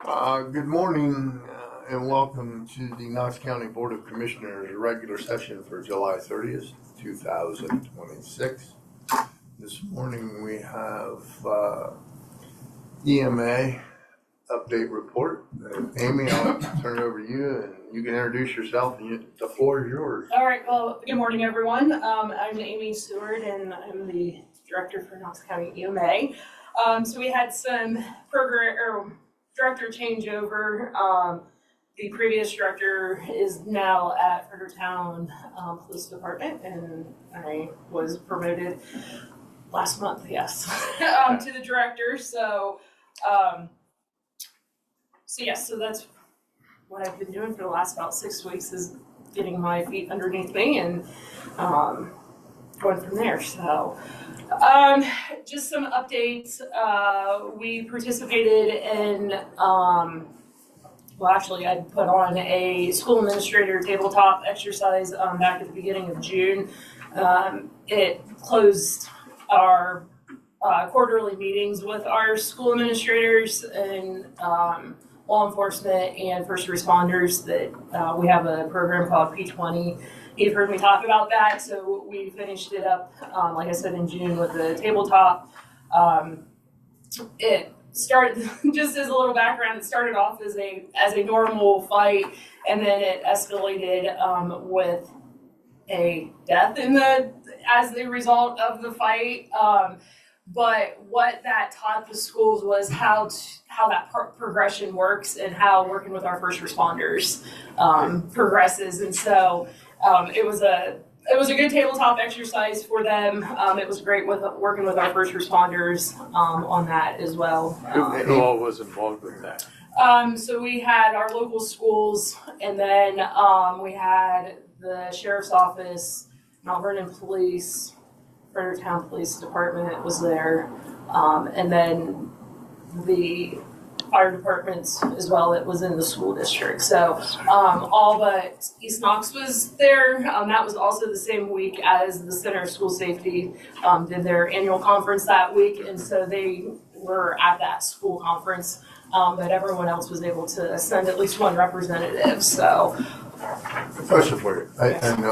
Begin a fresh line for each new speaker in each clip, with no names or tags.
Good morning and welcome to the Knox County Board of Commissioners regular session for July 30th, 2026. This morning we have EMA update report. Amy, I'll turn it over to you and you can introduce yourself and the floor is yours.
All right, well, good morning, everyone. I'm Amy Stewart and I'm the director for Knox County EMA. So we had some director changeover. The previous director is now at Fredericktown Police Department, and I was promoted last month, yes, to the director. So that's what I've been doing for the last about 6 weeks is getting my feet underneath me and going from there. So just some updates. We participated in, I put on a school administrator tabletop exercise back at the beginning of June. It closed our quarterly meetings with our school administrators and law enforcement and first responders that we have a program called P20. You've heard me talk about that, so we finished it up, like I said, in June with the tabletop. It started, just as a little background, it started off as a normal fight, and then it escalated with a death as the result of the fight. But what that taught the schools was how that progression works and how working with our first responders progresses, and so. It was a good tabletop exercise for them. It was great with working with our first responders on that as well.
Who all was involved with that?
So we had our local schools, and then we had the sheriff's office, Mount Vernon Police, Fredericktown Police Department was there, and then the fire departments as well. It was in the school district. So all but East Knox was there. That was also the same week as the Center of School Safety did their annual conference that week. And so they were at that school conference, but everyone else was able to send at least one representative. So.
Question for you. I'm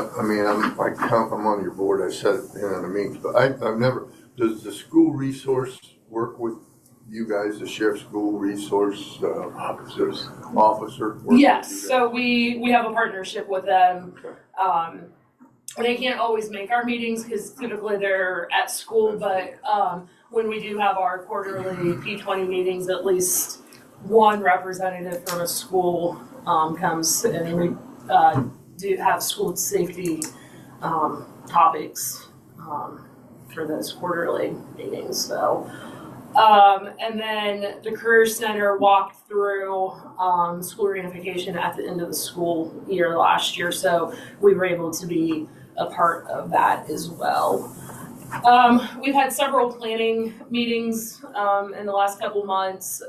on your board. I said it in the meetings, but I've never, does the school resource work with you guys, the sheriff's school resource officer?
Yes, so we have a partnership with them. They can't always make our meetings because typically they're at school, but when we do have our quarterly P20 meetings, at least one representative from a school comes, and we do have school safety topics for those quarterly meetings. So. And then the Career Center walked through school reunification at the end of the school year last year, so we were able to be a part of that as well. We've had several planning meetings in the last couple months.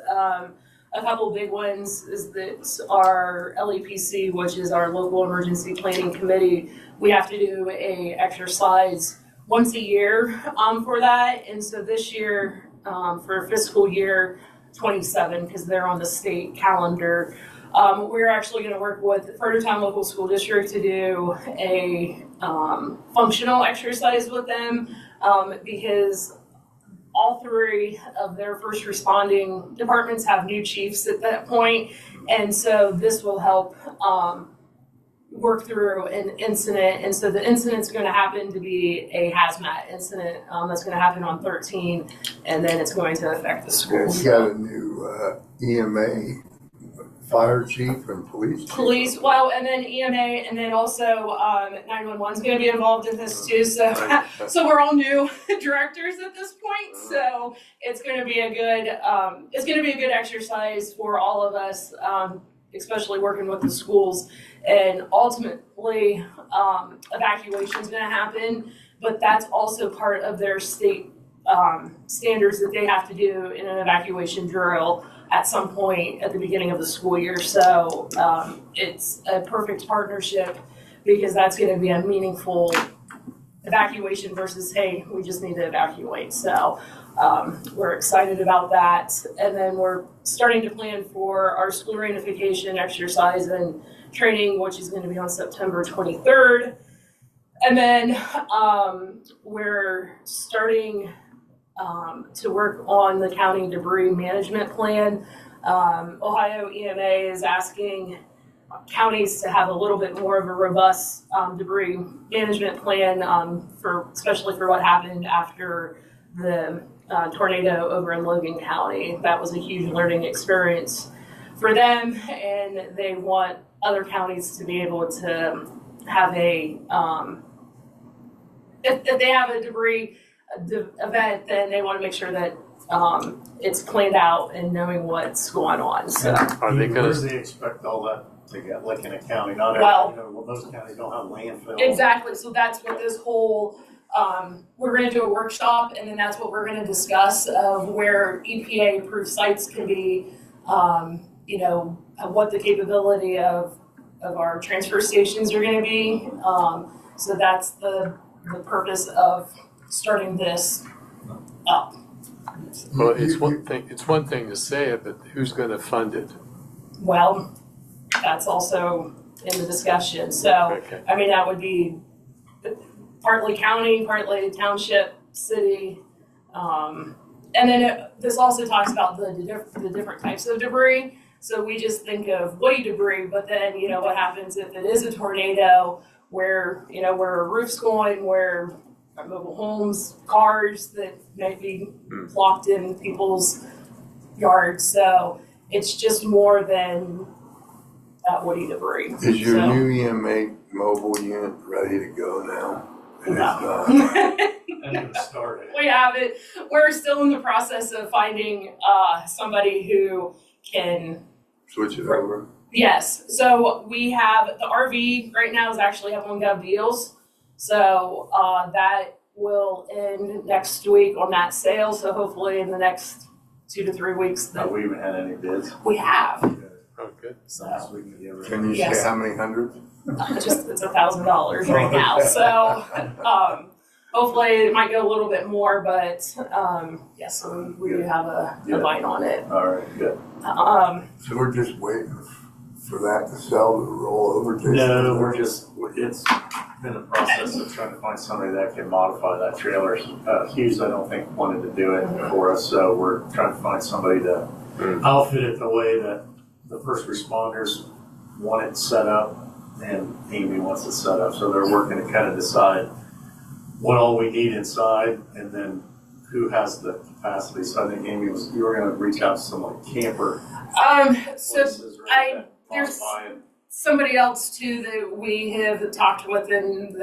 A couple big ones is that our LEPC, which is our local emergency planning committee, we have to do a exercise once a year for that, and so this year, for fiscal year 27, because they're on the state calendar. We're actually going to work with Fredericktown Local School District to do a functional exercise with them because all three of their first responding departments have new chiefs at that point, and so this will help work through an incident. And so the incident's going to happen to be a hazmat incident that's going to happen on 13, and then it's going to affect the schools.
You got a new EMA fire chief and police chief.
Well, and then EMA, and then also 911 is going to be involved in this too. So we're all new directors at this point. So it's going to be a good exercise for all of us, especially working with the schools. And ultimately, evacuation is going to happen, but that's also part of their state standards that they have to do in an evacuation drill at some point at the beginning of the school year. So it's a perfect partnership because that's going to be a meaningful evacuation versus, hey, we just need to evacuate. So we're excited about that. And then we're starting to plan for our school reunification exercise and training, which is going to be on September 23rd. And then we're starting to work on the county debris management plan. Ohio EMA is asking counties to have a little bit more of a robust debris management plan especially for what happened after the tornado over in Logan County. That was a huge learning experience for them, and they want other counties to be able to have a if they have a debris event, then they want to make sure that it's planned out and knowing what's going on. So
Are they
Where
gonna,
do they expect all that to get, like in a county? Not
Well-
every, well, most counties don't have landfill.
exactly. So that's what this whole we're going to do a workshop, and then that's what we're going to discuss of where EPA approved sites can be. What the capability of our transfer stations are going to be. So that's the purpose of starting this up.
well, it's one thing to say it, but who's gonna fund it?
Well, that's also in the discussion. So,
Okay.
I mean, that would be partly county, partly township, city. And then this also talks about the different types of debris. So we just think of woody debris, but then, what happens if it is a tornado where a roof's going, where mobile homes, cars that may be blocked in people's yards. So it's just more than that woody debris.
Is your
So-
new EMA mobile unit ready to go now? And it's
No.
not.
And it started.
We have it. We're still in the process of finding somebody who can.
Switch it over.
Yes. So we have the RV right now is actually up on Gov Deals. So that will end next week on that sale. So hopefully in the next 2 to 3 weeks
Have we even had any bids?
we have.
Oh, good.
So
We can get rid of
Can you
Yes.
say how many hundreds?
it's $1,000 right now. So hopefully it might go a little bit more, but yes, so we do have a bite on it.
All right, good.
So we're just waiting for that to sell to roll over to?
No, it's been a process of trying to find somebody that can modify that trailer. Hughes, I don't think, wanted to do it for us, so we're trying to find somebody to outfit it the way that the first responders want it set up and Amy wants it set up. So they're working to kind of decide what all we need inside and then who has the capacity. So I think Amy you were going to reach out to some like camper
So
places, right? that
there's-
modify it.
somebody else too that we have talked with, and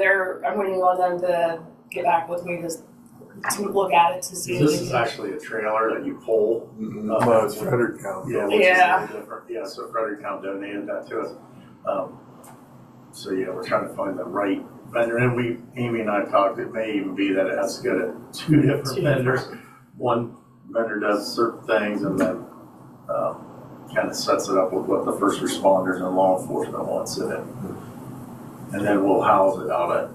I'm waiting on them to get back with me to look at it to see.
This
if
is
we
actually a trailer that you pull.
Well, it's Frederick County.
Yeah, which
Yeah.
is a little different. Yeah, so Fredericktown donated that to us. So yeah, we're trying to find the right vendor, and Amy and I talked. It may even be that it has to go to two different vendors. One vendor does certain things, and then kind of sets it up with what the first responders and law enforcement wants in it, and then we'll house it out at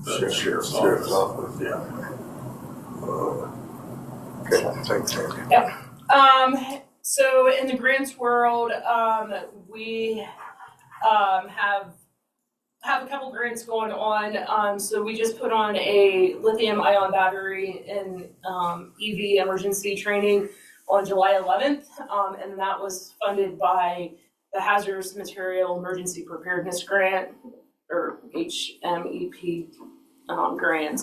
the sheriff's office. Yeah.
Okay, thanks, Andy.
So in the grants world, we have a couple grants going on. So we just put on a lithium-ion battery and EV emergency training on July 11th, and that was funded by the Hazardous Material Emergency Preparedness Grant, or HMEP grant.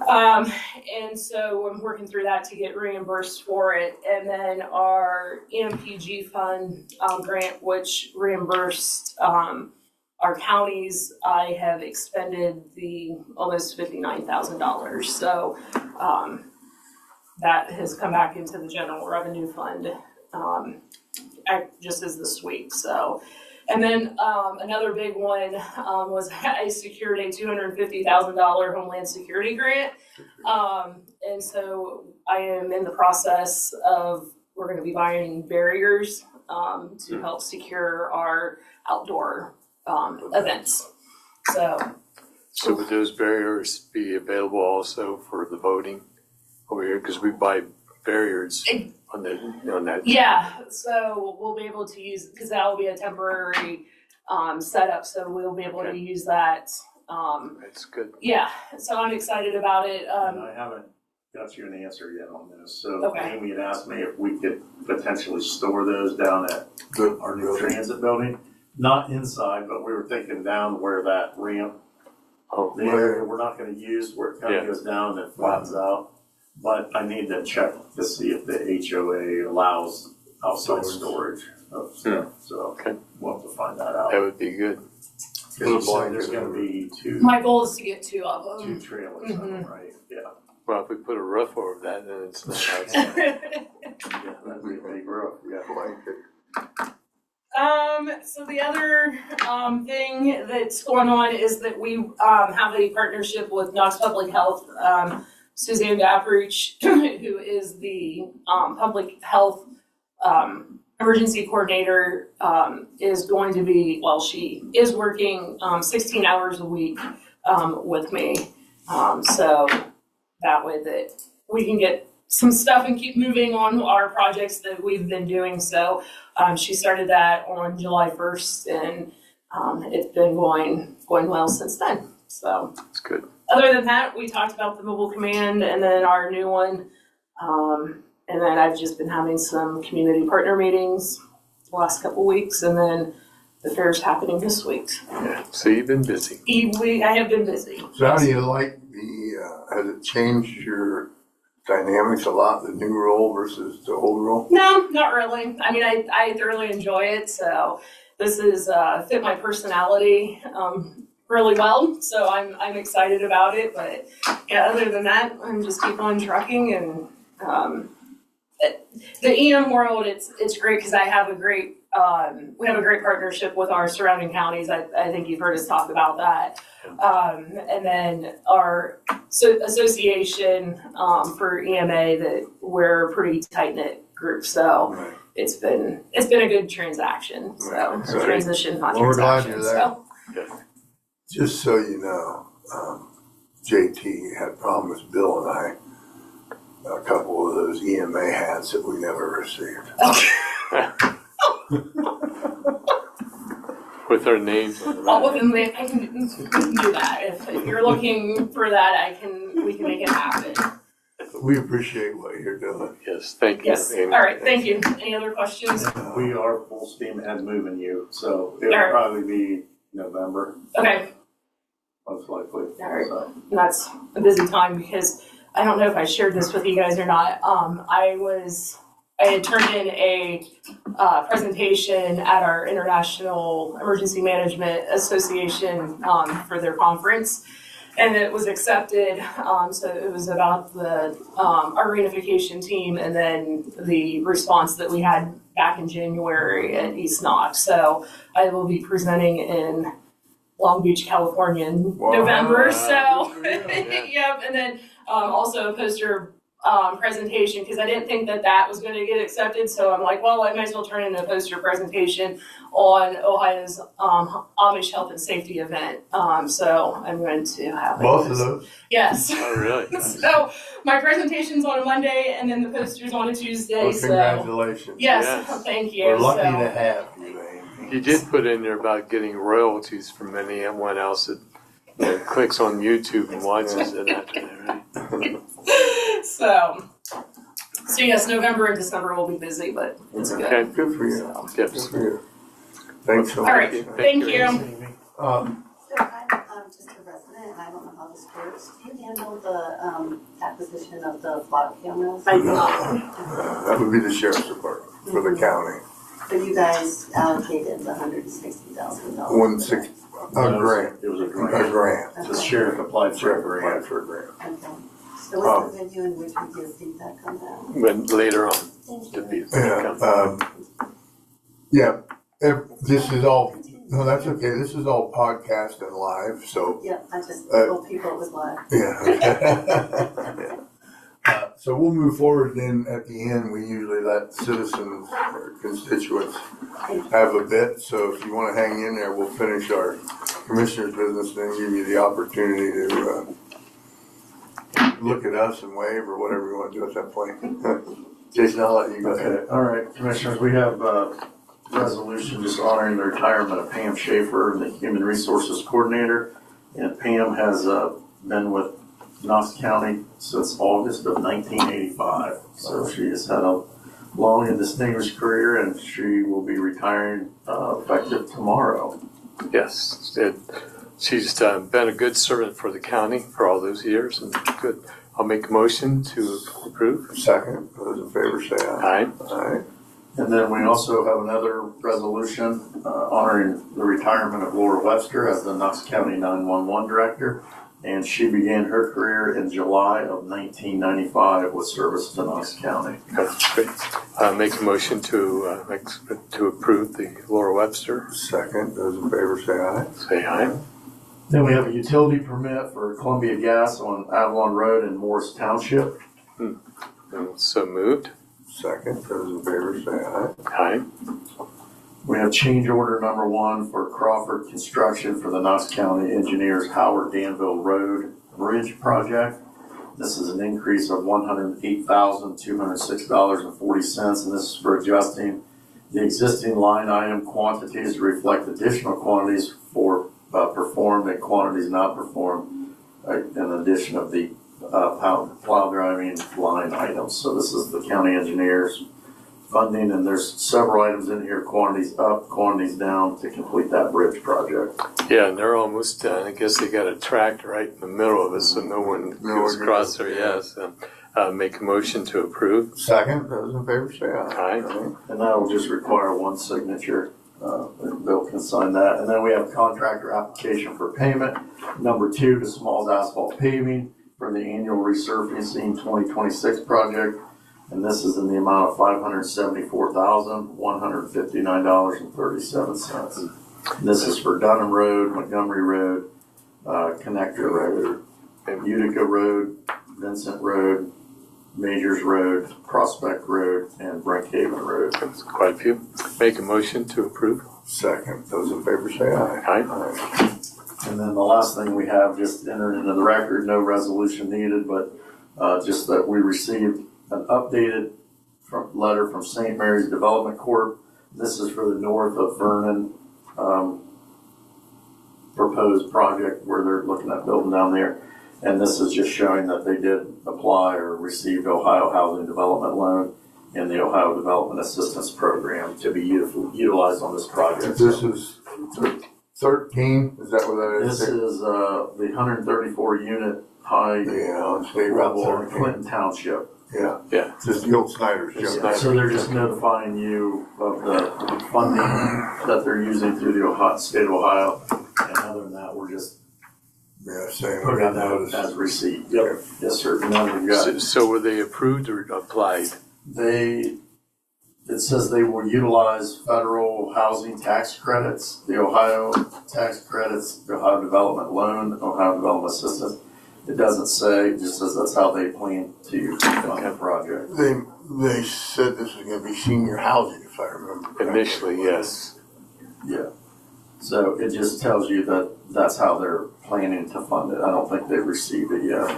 And so I'm working through that to get reimbursed for it. And then our EMPG fund grant, which reimbursed our counties, I have expended the almost $59,000. So that has come back into the general revenue fund just as this week. So, and then another big one was I secured a $250,000 Homeland Security grant. And so I am in the process of, we're going to be buying barriers to help secure our outdoor events. So
So would those barriers be available also for the voting over here? Because we buy barriers on that.
Yeah, so we'll be able to use, because that will be a temporary setup, so we'll be able to use that.
That's good.
Yeah, so I'm excited about it.
And I haven't got you an answer yet on this. So
Okay.
Amy had asked me if we could potentially store those down at our new
Building.
transit building. Not inside, but we were thinking down where that ramp,
Oh,
the area we're not gonna use, where it kind of goes down and flattens out. But I need to check to see if the HOA allows outside storage of stuff. So
Okay.
we'll have to find that out.
that would be good.
Because you said there's gonna be two
My goal is to get 2 of them.
trailers, on them, right? Yeah.
Well, if we put a roof over that, then it's not outside.
Yeah, that'd be a big roof. Yeah.
Blanket.
So the other thing that's going on is that we have a partnership with Knox Public Health. Suzanne Gaprich, who is the public health emergency coordinator, is going to be, well, she is working 16 hours a week with me. So that way that we can get some stuff and keep moving on our projects that we've been doing. So she started that on July 1st, and it's been going well since then. So
That's good.
other than that, we talked about the mobile command and then our new one. And then I've just been having some community partner meetings the last couple weeks, and then the fair's happening this week.
Yeah. So you've been busy.
I have been busy.
So how do you like has it changed your dynamics a lot, the new role versus the old role?
No, not really. I mean, I thoroughly enjoy it. So this is fit my personality really well. So I'm excited about it. But yeah, other than that, I'm just keep on trucking. And the EM world, it's great because I have a great we have a great partnership with our surrounding counties. I think you've heard us talk about that. And then our association for EMA, that we're a pretty tight knit group. So
Right.
it's been a good transaction. So
Right.
transition, not
Well, we're glad
transaction.
you're there.
So
Just so you know, JT had promised Bill and I a couple of those EMA hats that we never received.
With our names on the
well,
back.
within the, I can do that. If you're looking for that, we can make it happen.
We appreciate what you're doing.
Yes, thank you.
Yes. All
Amy.
right. Thank you. Any other questions?
We are full steam ahead moving you, so it'll
All right.
probably be November,
Okay.
most likely.
All right.
So,
And that's a busy time because I don't know if I shared this with you guys or not. I had turned in a presentation at our International Emergency Management Association for their conference, and it was accepted. So it was about our reunification team and then the response that we had back in January at East Knox. So I will be presenting in Long Beach, California in
Wow.
November. So,
Wow, good for you. Yeah.
yep. And then also a poster presentation, because I didn't think that was going to get accepted. So I'm like, well, I might as well turn in a poster presentation on Ohio's Amish health and safety event. So I'm going to have
Both of those?
Yes.
Oh, really?
So my presentation's on a Monday, and then the poster's on a Tuesday.
Well,
So
congratulations.
yes,
Yes.
thank you.
We're lucky
So-
to have you, Amy.
You did put in there about getting royalties from anyone else that clicks on YouTube and watches it after that, right?
So yes, November and December will be busy, but it's good.
Okay.
Good for you.
So,
Yes.
Good for you. Thanks so
all
much.
right, thank you.
Amy.
So I'm just a resident, and I don't know how this works. Do you handle the acquisition of the flock cameras?
I do
No,
not.
that would be the sheriff's department for the county.
So you guys allocated the $160,000?
160, a grant,
It was a
a
grant.
grant.
The sheriff applied for a
Sheriff applied
grant.
for a grant.
Okay. So what's the venue in which we give feedback on that?
But later on,
Thank
to
you.
be.
Yeah, this is all, no, that's okay. This is all podcast and live, so,
Yeah, I just told people it was live.
yeah. so we'll move forward then. At the end, we usually let citizens or constituents have a bit. So if you want to hang in there, we'll finish our commissioner's business and then give you the opportunity to look at us and wave or whatever you want to do at that point. Jason, I'll let you go ahead.
Okay, all right, commissioners, we have a resolution just honoring the retirement of Pam Schaefer, the Human Resources Coordinator. And Pam has been with Knox County since August of 1985. So she has had a long and distinguished career, and she will be retiring effective tomorrow.
Yes, she's been a good servant for the county for all those years, and good. I'll make a motion to approve.
Second, those in favor say aye.
Aye.
Aye.
And then we also have another resolution honoring the retirement of Laura Webster as the Knox County 911 Director. And she began her career in July of 1995 with service to Knox County.
That's great. Make a motion to approve the Laura Webster.
Second, those in favor say aye.
Say aye.
Then we have a utility permit for Columbia Gas on Avalon Road in Morris Township.
And so moved.
Second, those in favor say aye.
Aye.
We have change order number 1 for Crawford Construction for the Knox County Engineers Howard Danville Road Bridge Project. This is an increase of $108,206.40, and this is for adjusting the existing line item quantities to reflect additional quantities for performed and quantities not performed, in addition of the plow driving line items. So this is the county engineers funding, and there's several items in here, quantities up, quantities down, to complete that bridge project.
Yeah, and they're almost done. I guess they got a tract right in the middle of it, so no one goes across there. Yes. Make a motion to approve.
Second, those in favor say aye.
Aye.
And that will just require one signature. Bill can sign that. And then we have contractor application for payment number 2 to Smalls Asphalt Paving for the annual resurfacing 2026 project. And this is in the amount of $574,159.37. This is for Dunham Road, Montgomery Road, Connector Road, Utica Road, Vincent Road, Majors Road, Prospect Road, and Brinkhaven Road.
That's quite a few. Make a motion to approve.
Second, those in favor say aye.
Aye.
And then the last thing we have, just entered into the record, no resolution needed, but just that we received an updated letter from St. Mary's Development Corp. This is for the north of Vernon proposed project where they're looking at building down there. And this is just showing that they did apply or received Ohio Housing Development Loan and the Ohio Development Assistance Program to be utilized on this project.
This is 13, is that what that is?
This is the 134 unit high
on State Route
level in
13.
Clinton Township.
Yeah.
Yeah.
Just the old Snyder's.
Snyder.
So they're just notifying you of the funding that they're using through the state of Ohio. And other than that, we're just
Saying we
putting
got
that
notice.
as receipt. Yep. Yes, sir. Now we've got
So were they approved or applied?
it says they will utilize federal housing tax credits, the Ohio tax credits, the Ohio Development Loan, Ohio Development Assistance. It doesn't say, it just says that's how they plan to fund the project.
They said this was going to be senior housing, if I remember correctly.
Initially, yes.
Yeah. So it just tells you that that's how they're planning to fund it. I don't think they've received it yet.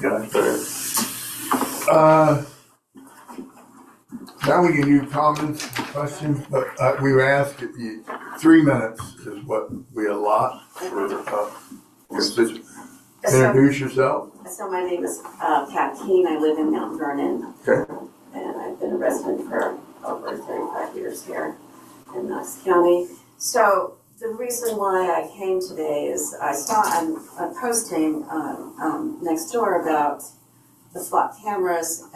Okay.
Now we can do comments and questions, but we were asked if 3 minutes is what we allot for constituents. Introduce yourself.
So my name is Pat Keene. I live in Mount Vernon.
Okay.
And I've been a resident for over 35 years here in Knox County. So the reason why I came today is I saw a posting next door about the slot cameras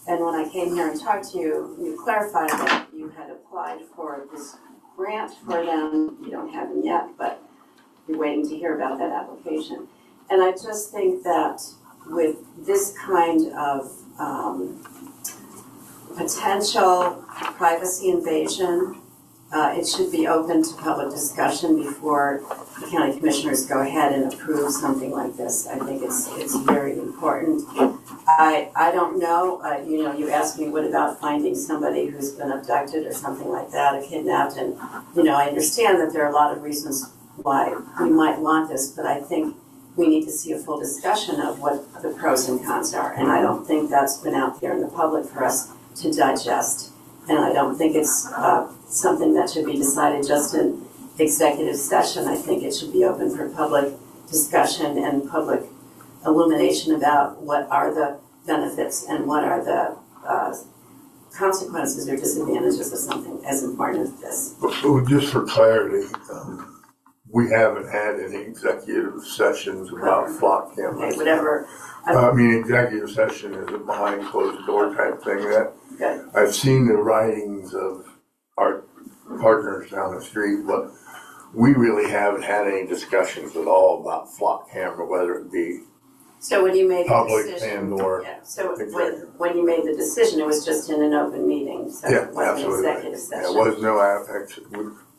and when I came here and talked to you, you clarified that you had applied for this grant for them. You don't have them yet, but you're waiting to hear about that application. And I just think that with this kind of potential privacy invasion it should be open to public discussion before the county commissioners go ahead and approve something like this. I think it's very important. I don't know, you asked me what about finding somebody who's been abducted or something like that, or kidnapped, and, I understand that there are a lot of reasons why we might want this, but I think we need to see a full discussion of what the pros and cons are, and I don't think that's been out there in the public for us to digest, and I don't think it's something that should be decided just in executive session. I think it should be open for public discussion and public illumination about what are the benefits and what are the consequences or disadvantages of something as important as this.
Well, just for clarity, we haven't had any executive sessions about flock cameras.
Okay, whatever.
Executive session is a behind closed door type thing.
Good.
I've seen the writings of our partners down the street, but we really haven't had any discussions at all about flock camera, whether it be
So when you made the
public
decision,
and or
yeah, so
executive.
when you made the decision, it was just in an open meeting, so
Yeah,
it wasn't
absolutely.
executive session.
There was no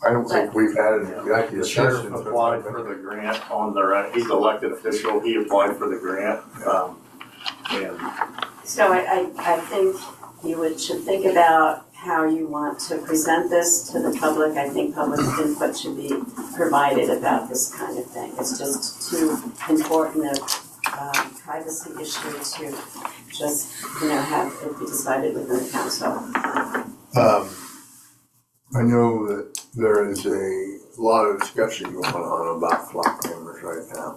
I don't think we've had an
The
executive
sheriff
session.
applied for the grant on the, he's elected official, he applied for the grant, and
So I think you should think about how you want to present this to the public. I think public input should be provided about this kind of thing. It's just too important a privacy issue to just, have it be decided within the council.
I know that there is a lot of discussion going on about flock cameras right now.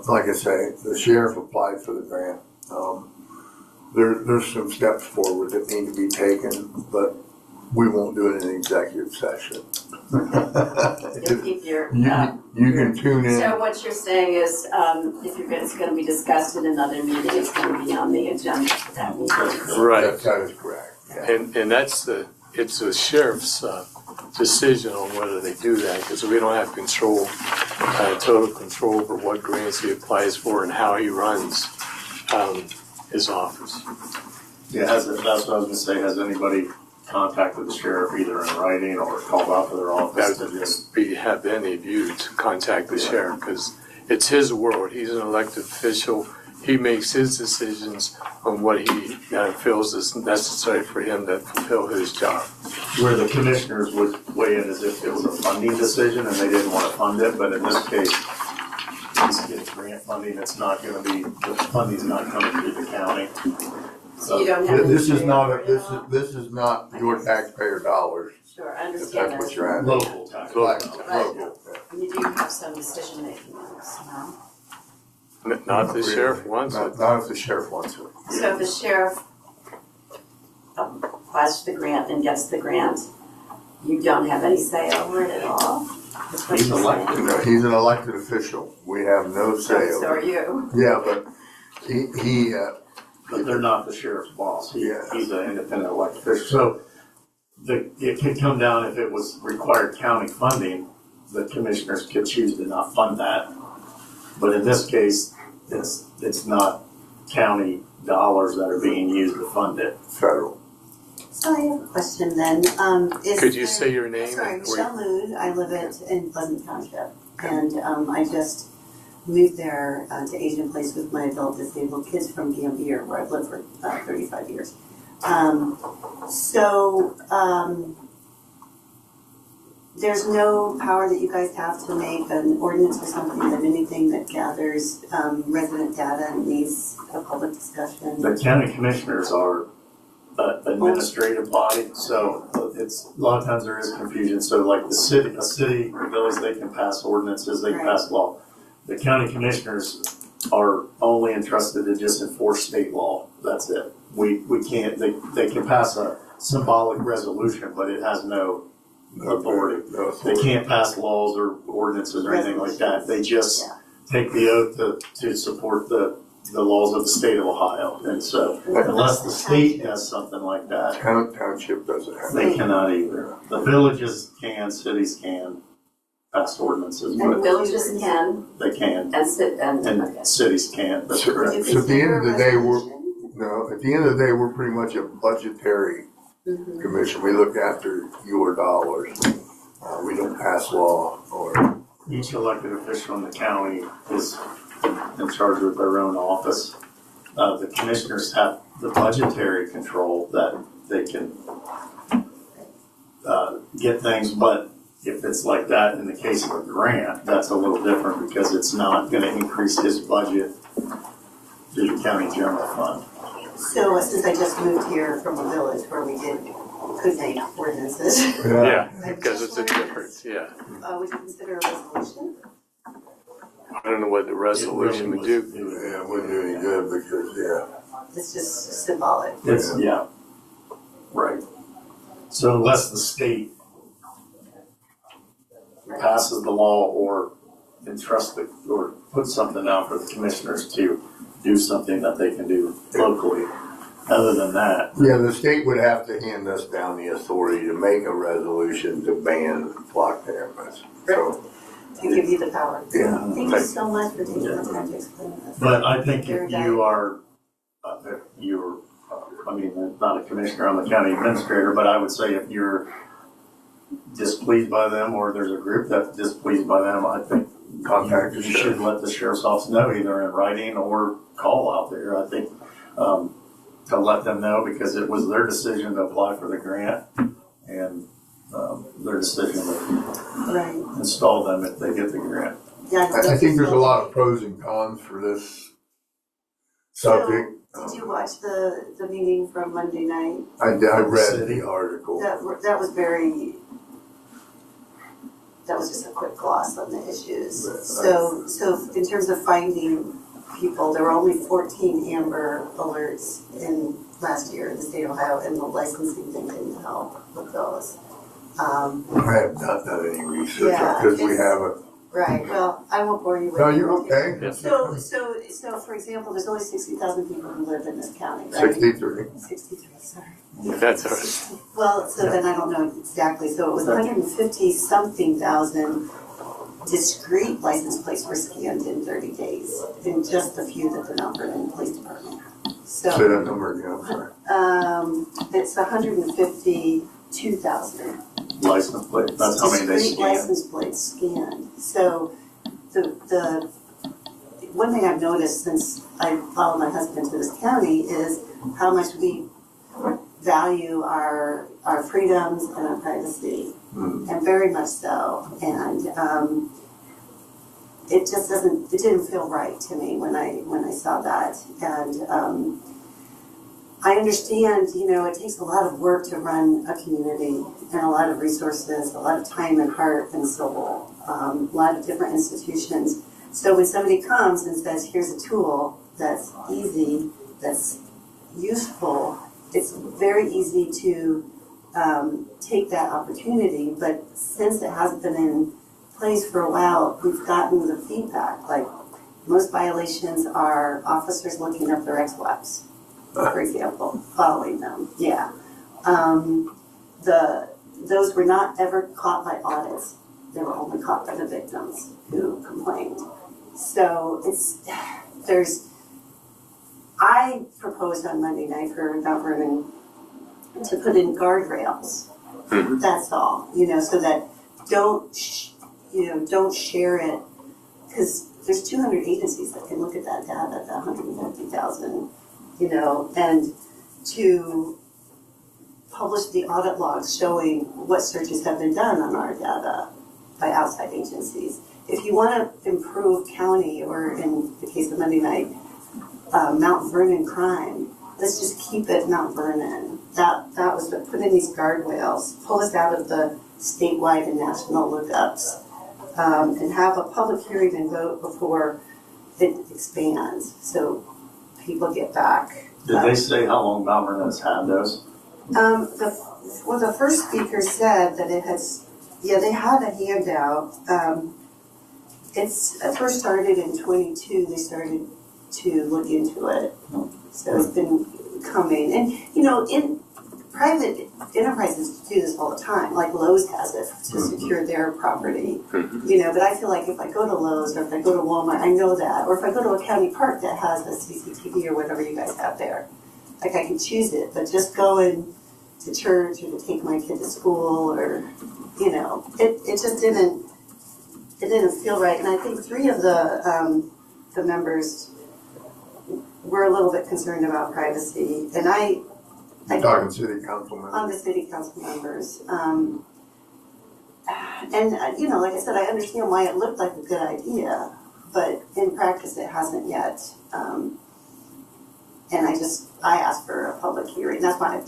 Like I say, the sheriff applied for the grant. There's some steps forward that need to be taken, but we won't do it in executive session.
You'll keep your,
You can tune in.
So what you're saying is, it's going to be discussed in another meeting, it's going to be on the agenda for that meeting.
Right.
That is correct. Yeah.
And it's the sheriff's decision on whether they do that, because we don't have control, total control over what grants he applies for and how he runs his office.
yeah, that's what I was gonna say, has anybody contacted the sheriff either in writing or called out to their office to just?
Have any of you to contact the sheriff, because it's his world. He's an elected official. He makes his decisions on what he feels is necessary for him to fulfill his job.
Where the commissioners would weigh in as if it was a funding decision and they didn't want to fund it, but in this case, he's getting grant funding, it's not gonna be, the funding's not coming through the county.
So you don't have.
This is
any
not
say over it all?
this is not your taxpayer dollars.
Sure, I
If
understand
that's
that.
what you're at.
Local tax.
Local.
You do have some decision making on this, no?
Not if the sheriff wants it.
Not if the sheriff wants it.
So if the sheriff applies for the grant and gets the grant, you don't have any say over it at all? That's what
He's
you're
elected.
saying?
No, he's an elected official. We have no say
So
over
are
it.
you.
Yeah, but he
But they're not the sheriff's boss,
Yeah.
he's an independent elected official. So it could come down, if it was required county funding, the commissioners could choose to not fund that. But in this case, it's not county dollars that are being used to fund it.
federal.
So I have a question then.
Could you say your name?
Sorry,
before
Michelle Moon. I live in Pleasant Township, and I just moved there to Asian Place with my adult disabled kids from Gambier, where I've lived for 35 years. There's no power that you guys have to make an ordinance or something, that anything that gathers resident data and needs a public discussion.
The county commissioners are an administrative body, so it's, a lot of times there is confusion. So like a city or village, they can pass ordinances, they can pass law. The county commissioners are only entrusted to just enforce state law, that's it. We can't, they can pass a symbolic resolution, but it has no authority.
No
They can't pass laws or ordinances or anything like that. They just take the oath to support the laws of the state of Ohio. And so unless the state does something like that,
Township doesn't have
they
it.
cannot either. The villages can, cities can pass ordinances,
And
but
villages can,
they can,
and
and cities can't. That's
So-
correct.
So at the end of the day, at the end of the day, we're pretty much a budgetary commission. We look after your dollars. We don't pass law or.
Each elected official in the county is in charge of their own office. The commissioners have the budgetary control that they can get things, but if it's like that in the case of a grant, that's a little different because it's not going to increase his budget through the county general fund.
So since I just moved here from a village where we could make ordinances,
Yeah, because it's a difference, yeah.
would you consider a resolution?
I don't know what the resolution would do.
Yeah, it wouldn't do any good because,
It's just symbolic.
It's, yeah, right. So unless the state passes the law or entrusts it or puts something out for the commissioners to do something that they can do locally. Other than that,
yeah, the state would have to hand us down the authority to make a resolution to ban flock cameras. So,
To give you the power.
yeah.
Thank you so much for taking the time to explain this.
but I think if you are, I mean, not a commissioner, I'm the county administrator, but I would say if you're displeased by them or there's a group that's displeased by them, I think
Contact the
you should
sheriff.
let the sheriff's office know either in writing or call out there. I think to let them know because it was their decision to apply for the grant and their decision to
Right.
install them if they get the grant.
Yeah,
I think there's a lot of pros and cons for this subject.
Did you watch the meeting from Monday night?
I read the article.
That was just a quick gloss on the issues. So in terms of finding people, there were only 14 Amber alerts in last year in the state of Ohio, and the licensing thing didn't help with those.
I have not done any research
Yeah,
because we
it's-
haven't.
Right. Well, I won't bore you with
No,
it.
you're okay.
So for example, there's only 60,000 people who live in this county, right?
63.
63. Sorry.
That's all right.
Well, so then I don't know exactly. So it was 150 something thousand discrete license plates were scanned in 30 days, in just a few that the Mount Vernon Police Department.
Say
So
that number again, I'm sorry.
it's 152,000
License plate, that's how many they
discrete
scan.
license plates scanned. So the one thing I've noticed since I followed my husband to this county is how much we value our freedoms and our privacy, and very much so. And it just didn't feel right to me when I saw that. And I understand, it takes a lot of work to run a community and a lot of resources, a lot of time and heart and soul, a lot of different institutions. So when somebody comes and says, here's a tool that's easy, that's useful, it's very easy to take that opportunity. But since it hasn't been in place for a while, we've gotten the feedback. Like most violations are officers looking up their ex-wives, for example, following them. Yeah. Those were not ever caught by audits. They were only caught by the victims who complained. So I proposed on Monday night for Mount Vernon to put in guardrails. That's all, so that don't share it, because there's 200 agencies that can look at that data, the 150,000, and to publish the audit logs showing what searches have been done on our data by outside agencies. If you want to improve county, or in the case of Monday night, Mount Vernon crime, let's just keep it Mount Vernon. That was to put in these guardrails, pull us out of the statewide and national lookups, and have a public hearing and vote before it expands, so people get back.
Did they say how long Mount Vernon has had those?
The first speaker said that it has, they had a handout. It first started in 22, they started to look into it. So it's been coming. And, in private enterprises do this all the time, like Lowe's has it to secure their property. But I feel like if I go to Lowe's or if I go to Walmart, I know that. Or if I go to a county park that has a CCTV or whatever you guys have there, like I can choose it, but just go and to church or to take my kid to school or, it just didn't feel right. And I think 3 of the members were a little bit concerned about privacy. And
You're talking city council
on
members.
the city council members. Like I said, I understand why it looked like a good idea, but in practice it hasn't yet. And I asked for a public hearing. That's why,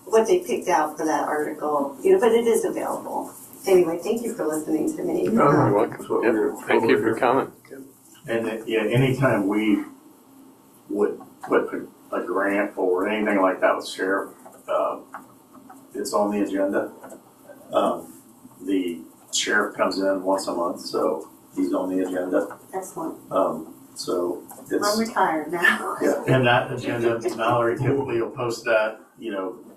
what they picked out for that article, but it is available. Anyway, thank you for listening to me.
No,
You're
no,
welcome.
that's what
Yep.
we're-
Thank you for
we're-
coming.
And anytime we would put a grant or anything like that with sheriff, it's on the agenda. The sheriff comes in once a month, so he's on the agenda.
Excellent.
So
I'm
it's,
retired now.
yeah, and that agenda, Mallory typically will post that,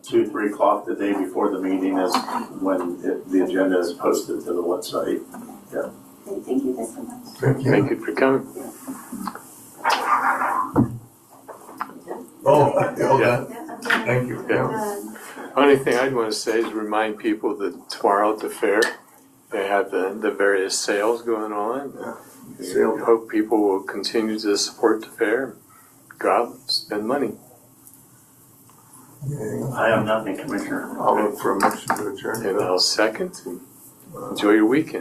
2, 3 o'clock the day before the meeting is when the agenda is posted to the website.
Okay, thank you guys so much.
Thank you.
Thank you for coming.
Oh,
Yeah.
Yeah, I'm done.
thank you.
Yeah.
I'm done.
Only thing I'd want to say is remind people that tomorrow at the fair, they have the various sales going on.
Sale.
Hope people will continue to support the fair, go out and spend money.
Yeah.
I have nothing, Commissioner.
I'll look for a motion to adjourn.
And I'll second and enjoy your weekend.